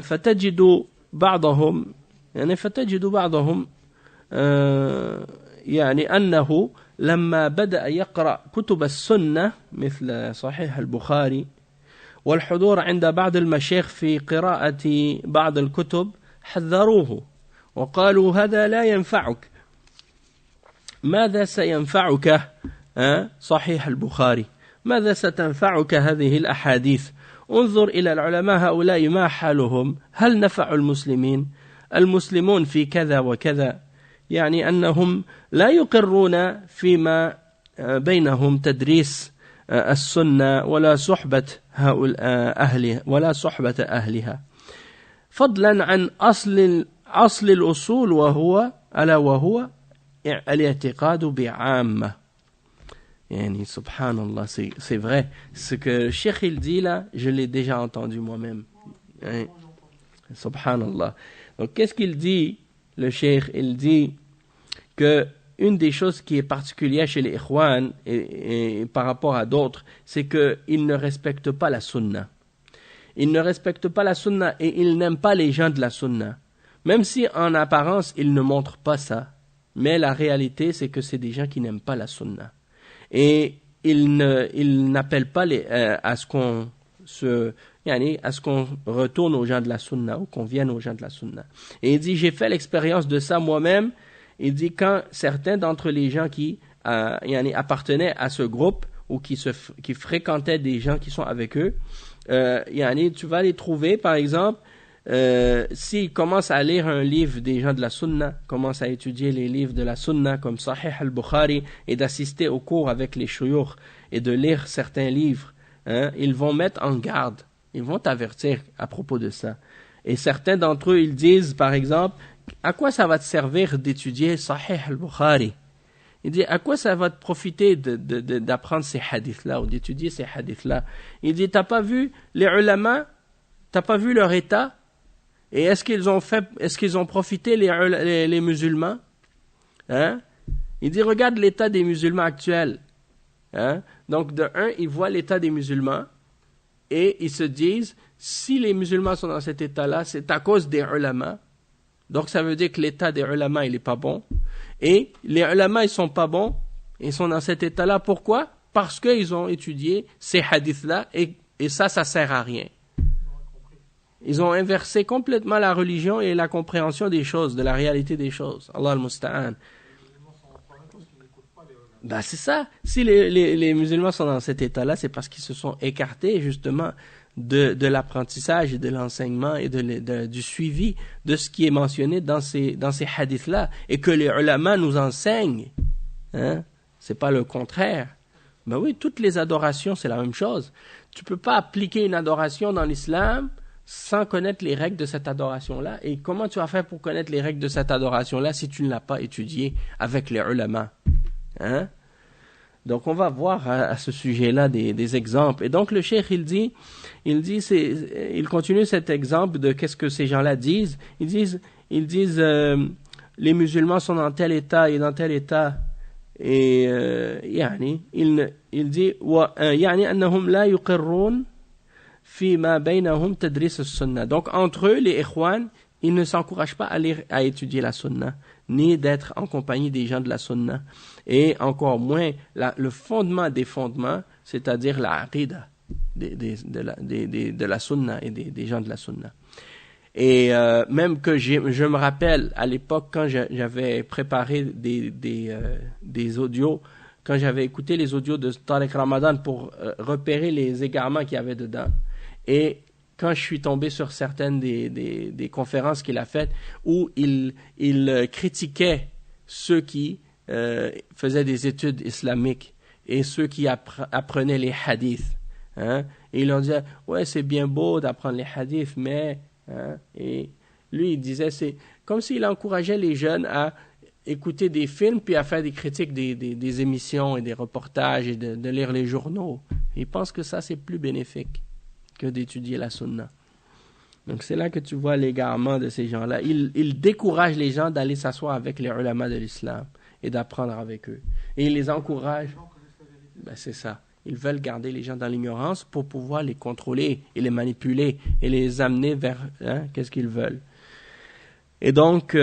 فتجد بعضهم يعني أنه لما بدأ يقرأ كتب السنة مثل صحيح البخاري والحضور عند بعض المشايخ في قراءة بعض الكتب حذروه وقالوا هذا لا ينفعك ماذا سينفعك صحيح البخاري ماذا ستنفعك هذه الأحاديث انظر إلى العلماء هؤلاء ما حالهم هل نفعوا المسلمون في كذا وكذا يعني أنهم لا يقرون فيما بينهم تدريس السنة ولا صحبة أهلها فضلا عن أصل الأصول وهو الاعتقاد بعامة Yani, subhanallah, c'est vrai. Ce que le cheikh il dit là, je l'ai déjà entendu moi-même. Hein? Subhanallah. Donc, qu'est-ce qu'il dit, le cheikh? Il dit que une des choses qui est particulière chez les Ikhwan et par rapport à d'autres, c'est qu'ils ne respectent pas la sunna. Ils ne respectent pas la sunna et ils n'aiment pas les gens de la sunna. Même si en apparence, ils ne montrent pas ça. Mais la réalité, c'est que c'est des gens qui n'aiment pas la sunna. Et il n'appelle pas à ce qu'on retourne aux gens de la sunna ou qu'on vienne aux gens de la sunna. Et il dit, j'ai fait l'expérience de ça moi-même. Il dit, quand certains d'entre les gens qui appartenaient à ce groupe ou qui fréquentaient des gens qui sont avec eux, tu vas les trouver, par exemple, s'ils commencent à lire un livre des gens de la sunna, commencent à étudier les livres de la sunna comme Sahih al-Bukhari et d'assister aux cours avec les shuyukh et de lire certains livres, ils vont mettre en garde, ils vont t'avertir à propos de ça. Et certains d'entre eux, ils disent par exemple, à quoi ça va te servir d'étudier Sahih al-Bukhari? Il dit, à quoi ça va te profiter d'apprendre ces hadiths-là ou d'étudier ces hadiths-là? Il dit, t'as pas vu les ulama, t'as pas vu leur état? Et est-ce qu'ils ont profité les musulmans? Hein? Il dit, regarde l'état des musulmans actuels. Hein? Donc, de un, ils voient l'état des musulmans et ils se disent, si les musulmans sont dans cet état-là, c'est à cause des ulama. Donc, ça veut dire que l'état des ulama, il n'est pas bon. Et les ulama, ils sont pas bons, ils sont dans cet état-là. Pourquoi? Parce qu'ils ont étudié ces hadiths-là et ça sert à rien. Ils ont inversé complètement la religion et la compréhension des choses, de la réalité des choses. Allah al-Musta'an. Ben c'est ça. Si les musulmans sont dans cet état-là, c'est parce qu'ils se sont écartés justement de l'apprentissage et de l'enseignement et du suivi de ce qui est mentionné dans ces hadiths-là et que les ulama nous enseignent. Hein? C'est pas le contraire. Ben oui, toutes les adorations, c'est la même chose. Tu peux pas appliquer une adoration dans l'islam sans connaître les règles de cette adoration-là. Et comment tu vas faire pour connaître les règles de cette adoration-là si tu ne l'as pas étudié avec les ulama? Hein? Donc on va voir à ce sujet-là des exemples. Et donc le cheikh il continue cet exemple de qu'est-ce que ces gens-là disent. Ils disent les musulmans sont dans tel état et dans tel état. Et il dit يعني أنهم لا يقرون فيما بينهم تدريس السنة. Donc entre eux les ikhwan, ils ne s'encouragent pas à étudier la sunna ni d'être en compagnie des gens de la sunna et encore moins le fondement des fondements, c'est-à-dire la aqida de la sunna et des gens de la sunna. Et même que je me rappelle à l'époque quand j'avais préparé des audios, quand j'avais écouté les audios de Tariq Ramadan pour repérer les égarements qu'il y avait dedans, et quand je suis tombé sur certaines des conférences qu'il a faites où il critiquait ceux qui faisaient des études islamiques et ceux qui apprenaient les hadiths, Hein? Et ils leur disaient, ouais, c'est bien beau d'apprendre les hadiths, mais... Hein? Et lui, il disait, c'est comme s'il encourageait les jeunes à écouter des films, puis à faire des critiques des émissions et des reportages et de lire les journaux. Il pense que ça, c'est plus bénéfique que d'étudier la sunna. Donc c'est là que tu vois l'égarement de ces gens-là. Ils découragent les gens d'aller s'asseoir avec les ulama de l'islam et d'apprendre avec eux. Et ils les encouragent. Ben, c'est ça. Ils veulent garder les gens dans l'ignorance pour pouvoir les contrôler et les manipuler et les amener vers qu'est-ce qu'ils veulent. Et donc,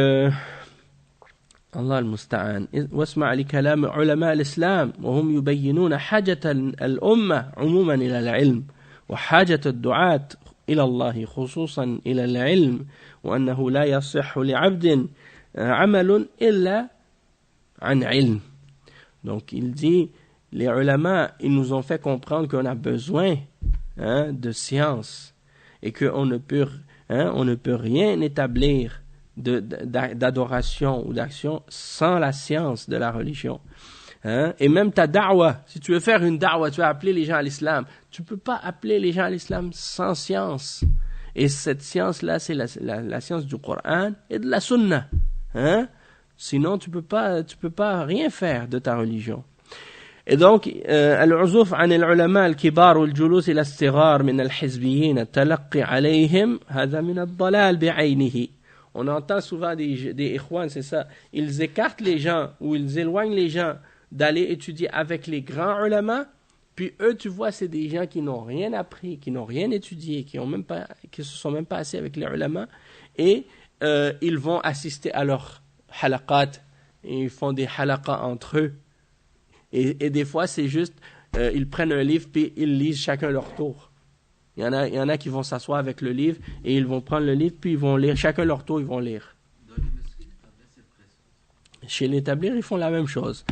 الله المستعان واسمع لكلام علماء الإسلام وهم يبينون حاجة الأمة عموما إلى العلم وحاجة الدعاة إلى الله خصوصا إلى العلم وأنه لا يصح لعبد عمل إلا عن علم. Donc il dit, les ulama, ils nous ont fait comprendre qu'on a besoin de science et qu'on ne peut rien établir d'adoration ou d'action sans la science de la religion. Et même ta da'wa, si tu veux faire une da'wa, tu veux appeler les gens à l'islam, tu peux pas appeler les gens à l'islam sans science. Et cette science-là, c'est la science du Coran et de la sunna. Sinon, tu peux pas rien faire de ta religion. Et donc, العزوف عن العلماء الكبار والجلوس إلى الصغار من الحزبيين التلقي عليهم هذا من الضلال بعينه. On entend souvent des ikhwan, c'est ça. Ils écartent les gens ou ils éloignent les gens d'aller étudier avec les grands ulama. Puis eux, tu vois, c'est des gens qui n'ont rien appris, qui n'ont rien étudié, qui se sont même pas assis avec les ulama. Et ils vont assister à leurs halaqat. Et ils font des halaqas entre eux. Et des fois, c'est juste, ils prennent un livre puis ils lisent chacun leur tour. Il y en a qui vont s'asseoir avec le livre et ils vont prendre le livre puis ils vont lire, chacun leur tour, ils vont lire. Chez les tablir, ils font la même chose.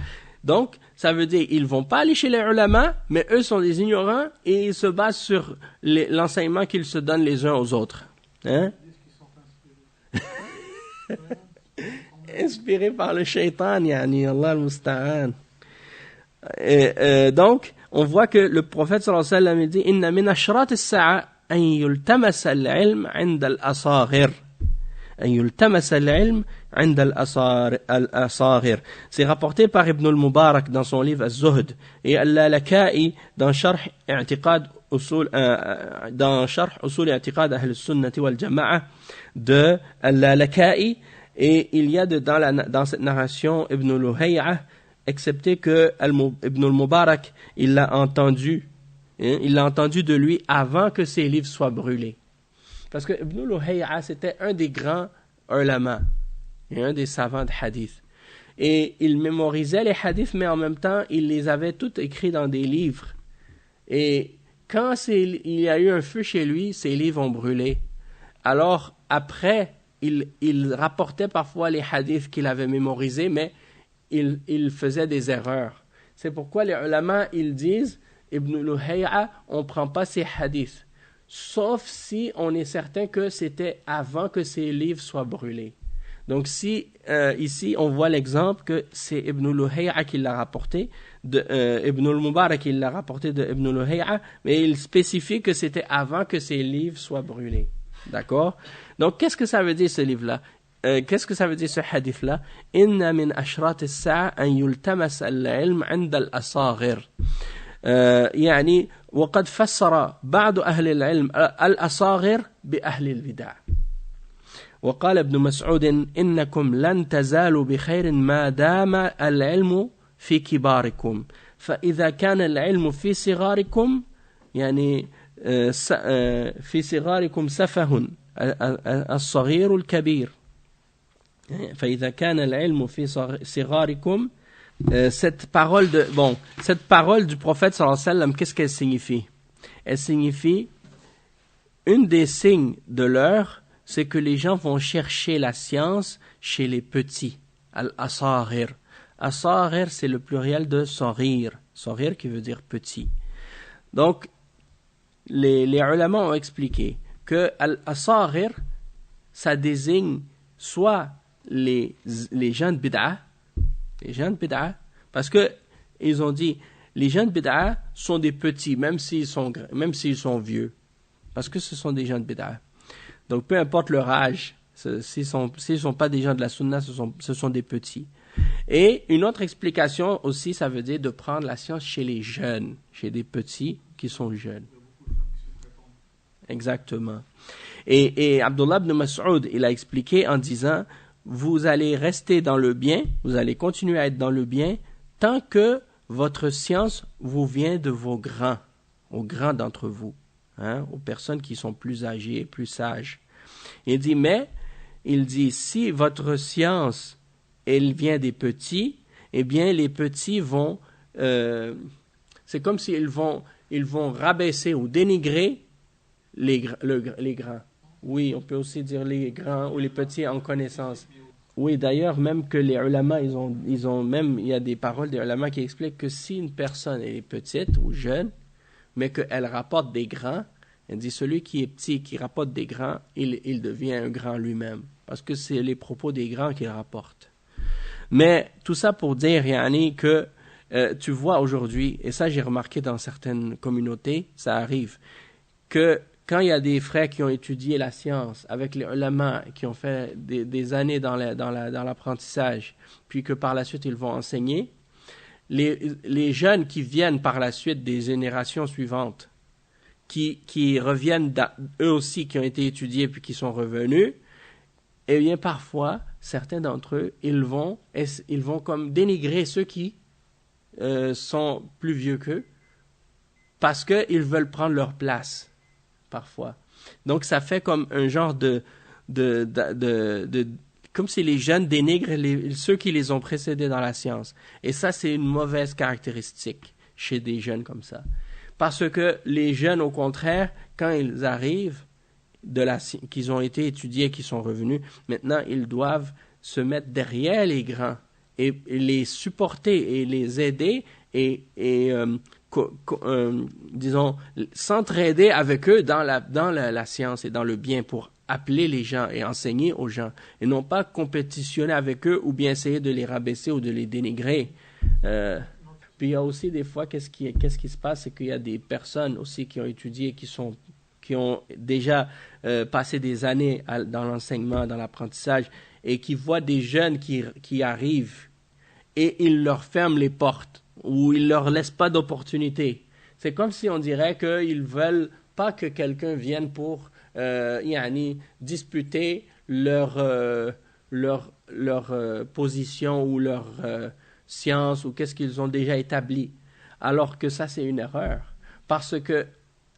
Donc, ça veut dire ils vont pas aller chez les ulama, mais eux sont des ignorants et ils se basent sur l'enseignement qu'ils se donnent les uns aux autres. Hein? Inspirés par le shaitan, yani Allah al-musta'an. Donc, on voit que le prophète sallallahu alayhi wa sallam dit inna min ashrat as-sa'a an yultamas al-ilm 'inda al-asaghir. An yultamas al-ilm 'inda al-asaghir. C'est rapporté par Ibn al-Mubarak dans son livre Az-Zuhd et Al-Laka'i dans Sharh i'tiqad usul i'tiqad ahl as-sunnah wal jama'a de Al-Laka'i. Et il y a dans cette narration Ibn Luhay'a, excepté que Ibn al-Mubarak, il l'a entendu de lui avant que ses livres soient brûlés. Parce que Ibn Luhay'a, c'était un des grands ulama et un des savants de hadith. Et il mémorisait les hadiths, mais en même temps, il les avait tous écrits dans des livres. Et quand il y a eu un feu chez lui, ses livres ont brûlé. Alors, après, il rapportait parfois les hadiths qu'il avait mémorisés, mais il faisait des erreurs. C'est pourquoi les ulama, ils disent, Ibn Luhay'a, on ne prend pas ses hadiths, sauf si on est certain que c'était avant que ses livres soient brûlés. Donc si, ici, on voit l'exemple que c'est Ibn Luhay'a qui l'a rapporté, Ibn al-Mubarak qui l'a rapporté de Ibn Luhay'a, mais il spécifie que c'était avant que ses livres soient brûlés. D'accord? Donc, qu'est-ce que ça veut dire ce livre-là? Qu'est-ce que ça veut dire ce hadith-là? Inna min ashrat as-sa'a an yultamas al-ilm 'inda al-asaghir. يعني وقد فسر بعض أهل العلم الأصاغر بأهل البدع. وقال ابن مسعود إنكم لن تزالوا بخير ما دام العلم في كباركم فإذا كان العلم في صغاركم يعني في صغاركم سفه الصغير الكبير فإذا كان العلم في صغاركم. Cette parole du prophète sallallahu alayhi wa sallam, qu'est-ce qu'elle signifie? Elle signifie, une des signes de l'heure, c'est que les gens vont chercher la science chez les petits. Al-Asaghir. Asaghir, c'est le pluriel de Saghir. Saghir qui veut dire petit. Donc, les ulama ont expliqué que Al-Asaghir, ça désigne soit les gens de bid'a, parce que ils ont dit les gens de bid'a sont des petits, même s'ils sont vieux. Parce que ce sont des gens de bid'a. Donc, peu importe leur âge, s'ils sont pas des gens de la sunna, ce sont des petits. Et une autre explication aussi, ça veut dire de prendre la science chez les jeunes, chez des petits qui sont jeunes. Exactement. Et Abdullah ibn Mas'ud, il a expliqué en disant, vous allez rester dans le bien, vous allez continuer à être dans le bien, tant que votre science vous vient de vos grands, aux grands d'entre vous, aux personnes qui sont plus âgées, plus sages. Il dit, si votre science, elle vient des petits, eh bien, les petits vont, c'est comme s'ils vont rabaisser ou dénigrer les grands. Oui, on peut aussi dire les grands ou les petits en connaissance. Oui, d'ailleurs, même que les ulama, ils ont même, il y a des paroles des ulama qui expliquent que si une personne est petite ou jeune, mais qu'elle rapporte des grands, elle dit celui qui est petit, qui rapporte des grands, il devient un grand lui-même. Parce que c'est les propos des grands qu'il rapporte. Mais tout ça pour dire, Yani, que tu vois aujourd'hui, et ça j'ai remarqué dans certaines communautés, ça arrive, que quand il y a des frères qui ont étudié la science avec les ulama, qui ont fait des années dans l'apprentissage, puis que par la suite ils vont enseigner, les jeunes qui viennent par la suite des générations suivantes, qui reviennent eux aussi, qui ont été étudiés puis qui sont revenus, eh bien parfois, certains d'entre eux, ils vont comme dénigrer ceux qui sont plus vieux qu'eux, parce qu'ils veulent prendre leur place. Parfois. Donc, ça fait comme un genre comme si les jeunes dénigrent ceux qui les ont précédés dans la science. Et ça, c'est une mauvaise caractéristique chez des jeunes comme ça. Parce que les jeunes, au contraire, quand ils arrivent, qu'ils ont été étudiés, qu'ils sont revenus, maintenant, ils doivent se mettre derrière les grands et les supporter et les aider disons, s'entraider avec eux dans la science et dans le bien pour appeler les gens et enseigner aux gens et non pas compétitionner avec eux ou bien essayer de les rabaisser ou de les dénigrer. Puis il y a aussi des fois, qu'est-ce qui se passe, c'est qu'il y a des personnes aussi qui ont étudié, qui ont déjà passé des années dans l'enseignement, dans l'apprentissage et qui voient des jeunes qui arrivent et ils leur ferment les portes ou ils leur laissent pas d'opportunité. C'est comme si on dirait qu'ils veulent pas que quelqu'un vienne pour disputer leur position ou leur science ou qu'est-ce qu'ils ont déjà établi. Alors que ça, c'est une erreur. Parce que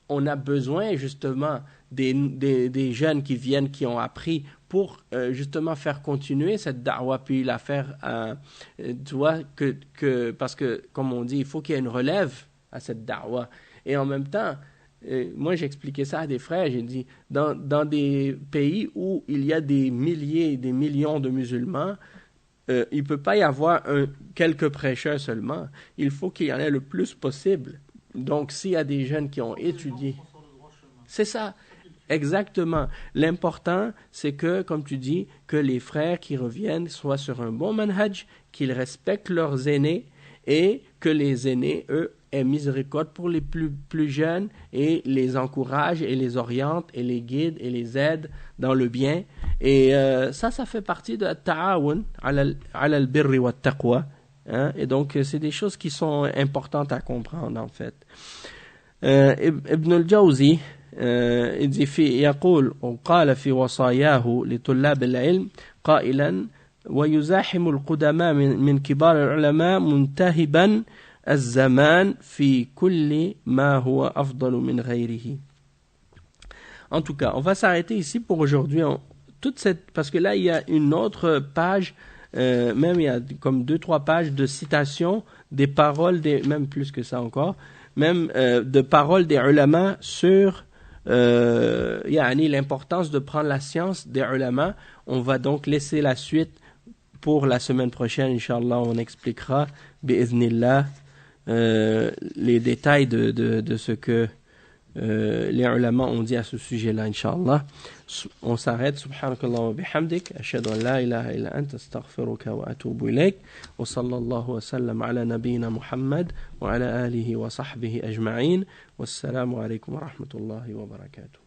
on a besoin justement des jeunes qui viennent, qui ont appris pour justement faire continuer cette da'wa, puis la faire, tu vois, parce que, comme on dit, il faut qu'il y ait une relève à cette da'wa. Et en même temps, moi j'expliquais ça à des frères, j'ai dit, dans des pays où il y a des milliers, des millions de musulmans, il ne peut pas y avoir quelques prêcheurs seulement. Il faut qu'il y en ait le plus possible. Donc, s'il y a des jeunes qui ont étudié, c'est ça. Exactement. L'important, c'est que, comme tu dis, que les frères qui reviennent soient sur un bon manhaj, qu'ils respectent leurs aînés et que les aînés, eux, aient miséricorde pour les plus jeunes et les encouragent et les orientent et les guident et les aident dans le bien. Et ça fait partie de ta'awun ala al-birri wa taqwa. Et donc, c'est des choses qui sont importantes à comprendre, en fait. Ibn al-Jawzi, يقول وقال في وصاياه لطلاب العلم قائلا ويزاحم القدماء من كبار العلماء منتهبا الزمان في كل ما هو أفضل من غيره. En tout cas, on va s'arrêter ici pour aujourd'hui. Parce que là, il y a une autre page, même il y a comme 2-3 pages de citations des paroles, même plus que ça encore, même de paroles des ulama sur l'importance de prendre la science des ulama. On va donc laisser la suite pour la semaine prochaine, Inch'Allah, on expliquera, bi'iznillah, les détails de ce que les ulama ont dit à ce sujet-là, Inch'Allah. On s'arrête. Subhanakallah wa bihamdik. Ashhadu an la ilaha illa anta astaghfiruka wa atubu ilayk. Wa sallallahu wa sallam ala nabiyyina Muhammad wa ala alihi wa sahbihi ajma'in. Wassalamu alaykum wa rahmatullahi wa barakatuh.